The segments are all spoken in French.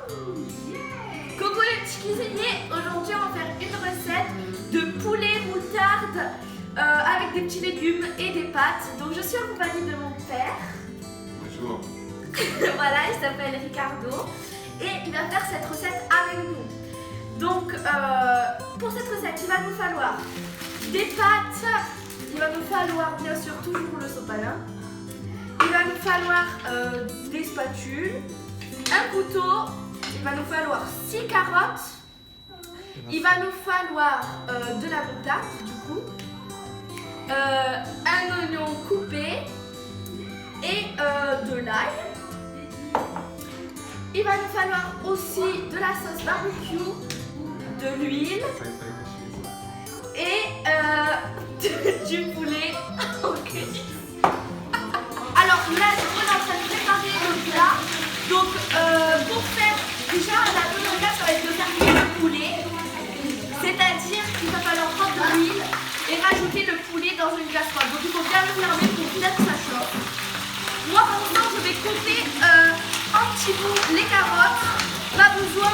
Coucou les petits cuisiniers, aujourd'hui on va faire une recette de poulet moutarde avec des petits légumes et des pâtes. Donc je suis en compagnie de mon père. Bonjour. Voilà, il s'appelle Ricardo et il va faire cette recette avec nous. Donc pour cette recette il va nous falloir des pâtes, il va nous falloir bien sûr toujours le sopalin, il va nous falloir des spatules, un couteau, il va nous falloir 6 carottes, il va nous falloir de la moutarde du coup, un oignon coupé et de l'ail. Il va nous falloir aussi de la sauce barbecue, de l'huile et du poulet au curry. Alors là, je suis en train de préparer le plat. Donc pour faire, déjà la première étape, ça va être de faire cuire le poulet. C'est-à-dire qu'il va falloir prendre de l'huile et rajouter le poulet dans une casserole. Donc il faut bien le fermer pour bien que ça chauffe. Moi pour l'instant, je vais couper en petits bouts les carottes. Pas besoin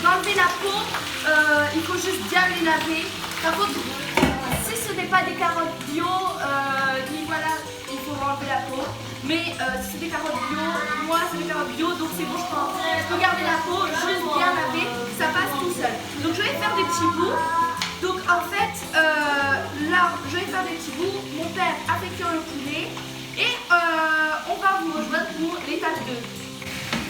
d'enlever la peau, il faut juste bien les laver. Par contre, si ce n'est pas des carottes bio, voilà, il faut enlever la peau. Mais si c'est des carottes bio, moi c'est des carottes bio, donc c'est bon, je peux garder la peau, juste bien laver, ça passe tout seul. Donc je vais faire des petits bouts. Donc en fait, là, je vais faire des petits bouts. Mon père a fait cuire le poulet et on va vous rejoindre pour l'étape 2.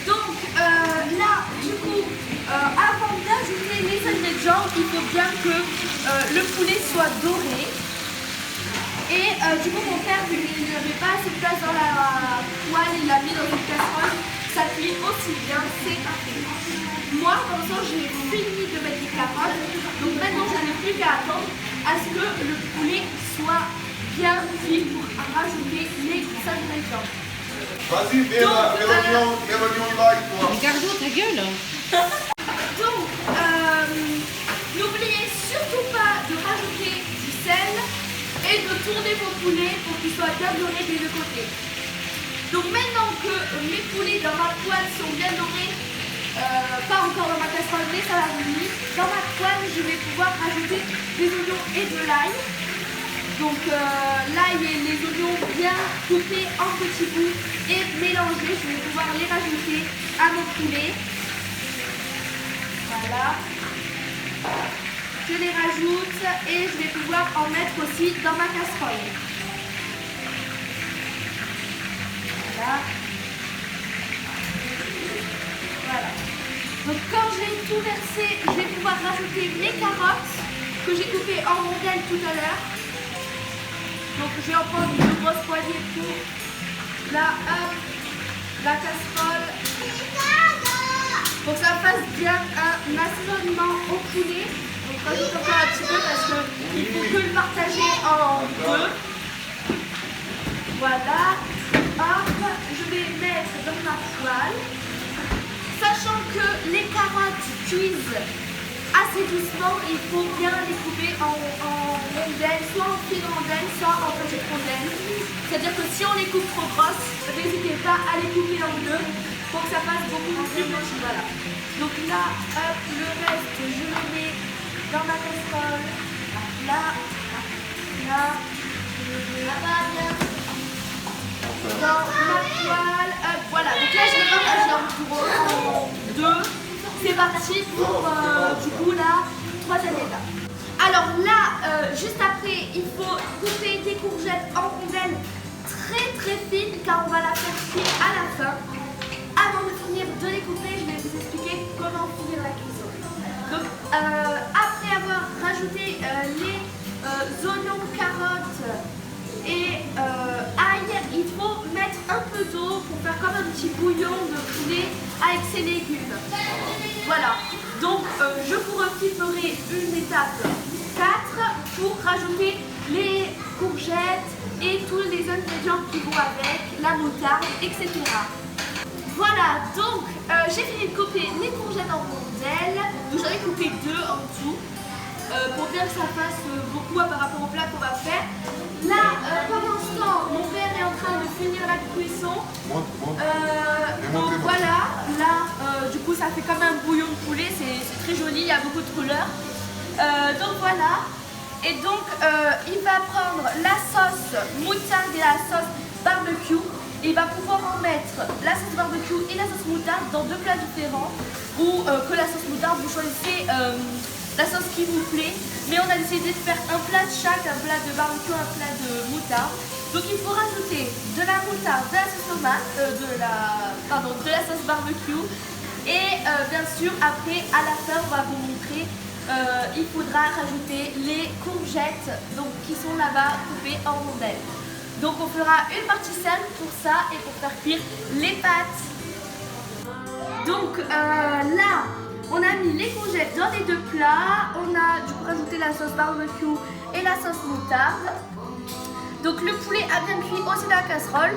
Donc là, du coup, avant d'ajouter les ingrédients, il faut bien que le poulet soit doré. Et du coup, mon père, vu qu'il n'avait pas assez de place dans la poêle, il l'a mis dans une casserole. Ça cuit aussi bien, c'est parfait. Moi, pour l'instant, j'ai fini de mettre les carottes. Donc maintenant, je n'ai plus qu'à attendre à ce que le poulet soit bien cuit pour rajouter les ingrédients. Vas-y, mets l'oignon là et toi. Ricardo, ta gueule. Donc, n'oubliez surtout pas de rajouter du sel et de tourner vos poulets pour qu'ils soient bien dorés des deux côtés. Donc maintenant que mes poulets dans ma poêle sont bien dorés, pas encore dans ma casserole mais ça va venir, dans ma poêle je vais pouvoir rajouter des oignons et de l'ail. Donc l'ail et les oignons bien coupés en petits bouts et mélangés, je vais pouvoir les rajouter à mon poulet. Voilà. Je les rajoute et je vais pouvoir en mettre aussi dans ma casserole. Voilà. Voilà. Donc quand je vais tout verser, je vais pouvoir rajouter les carottes que j'ai coupées en rondelles tout à l'heure. Donc je vais en prendre une grosse poignée pour la casserole. Pour que ça fasse bien un assaisonnement au poulet. Donc rajoute encore un petit peu parce qu'il faut que le partager en deux. Voilà. Hop, je vais mettre dans ma poêle. Sachant que les carottes cuisent assez doucement, il faut bien les couper en rondelles, soit en fines rondelles, soit en petites rondelles. C'est-à-dire que si on les coupe trop grosses, n'hésitez pas à les couper en deux pour que ça fasse beaucoup plus petit. Voilà. Donc là, hop, le reste, je le mets dans ma casserole. Là, dans ma poêle. Hop, voilà. Donc là, je vais partager en deux. C'est parti pour du coup la troisième étape. Alors là, juste après, il faut couper des courgettes en rondelles très fines car on va la faire cuire à la fin. Avant de finir de les couper, je vais vous expliquer comment finir la cuisson. Donc après avoir rajouté les oignons, carottes et ail, il faut mettre un peu d'eau pour faire comme un petit bouillon de poulet avec ses légumes. Voilà, donc je vous refilmerai une étape 4 pour rajouter les courgettes et tous les ingrédients qui vont avec, la moutarde, etc. Voilà, donc j'ai fini de couper les courgettes en rondelles, donc j'en ai coupé 2 en tout. Pour bien que ça fasse beaucoup par rapport au plat qu'on va faire. Là, pendant ce temps, mon père est en train de finir la cuisson. Donc voilà, là, du coup, ça fait comme un bouillon de poulet, c'est très joli, il y a beaucoup de couleurs. Donc voilà. Et donc il va prendre la sauce moutarde et la sauce barbecue. Et il va pouvoir en mettre la sauce barbecue et la sauce moutarde dans 2 plats différents. Ou que la sauce moutarde, vous choisissez la sauce qui vous plaît. Mais on a décidé de faire un plat de chaque, un plat de barbecue, un plat de moutarde. Donc il faut rajouter de la moutarde, de la sauce tomate, de la sauce barbecue. Et bien sûr, après, à la fin, on va vous montrer, il faudra rajouter les courgettes donc, qui sont là-bas coupées en rondelles. Donc on fera une partie seule pour ça et pour faire cuire les pâtes. Donc là, on a mis les courgettes dans les 2 plats. On a du coup rajouté la sauce barbecue et la sauce moutarde. Donc le poulet a bien cuit aussi dans la casserole.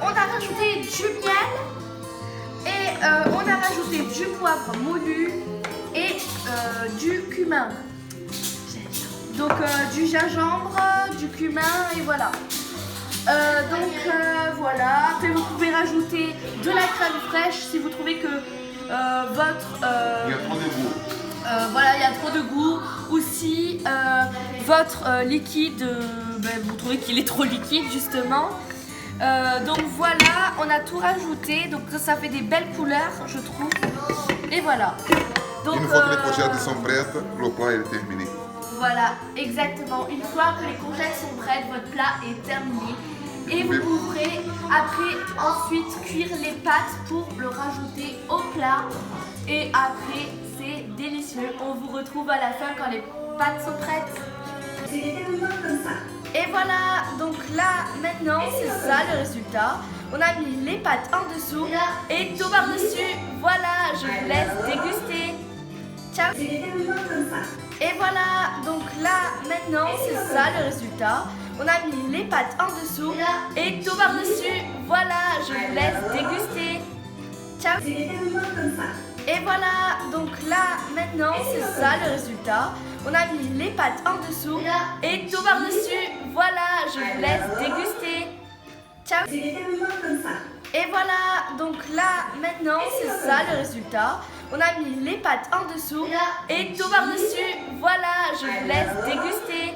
On a rajouté du miel et on a rajouté du poivre moulu et du cumin. Donc du gingembre, du cumin et voilà. Voilà. Après vous pouvez rajouter de la crème fraîche si vous trouvez que votre... Il y a trop de goût. Voilà, il y a trop de goût. Ou si votre liquide, vous trouvez qu'il est trop liquide justement. Donc voilà, on a tout rajouté. Donc ça fait des belles couleurs, je trouve. Et voilà. Donc, une fois que les courgettes sont prêtes, le plat est terminé. Voilà, exactement. Une fois que les courgettes sont prêtes, votre plat est terminé. Et vous pourrez après ensuite cuire les pâtes pour le rajouter au plat. Et après, c'est délicieux. On vous retrouve à la fin quand les pâtes sont prêtes. Et voilà, donc là, maintenant, c'est ça le résultat. On a mis les pâtes en dessous et tout par-dessus. Voilà, je vous laisse déguster. Ciao. Et voilà, donc là, maintenant, c'est ça le résultat. On a mis les pâtes en dessous et tout par-dessus. Voilà, je vous laisse déguster. Ciao. Et voilà, donc là, maintenant, c'est ça le résultat. On a mis les pâtes en dessous et tout par-dessus. Voilà, je vous laisse déguster. Ciao. Et voilà, donc là, maintenant, c'est ça le résultat. On a mis les pâtes en dessous et tout par-dessus. Voilà, je vous laisse déguster.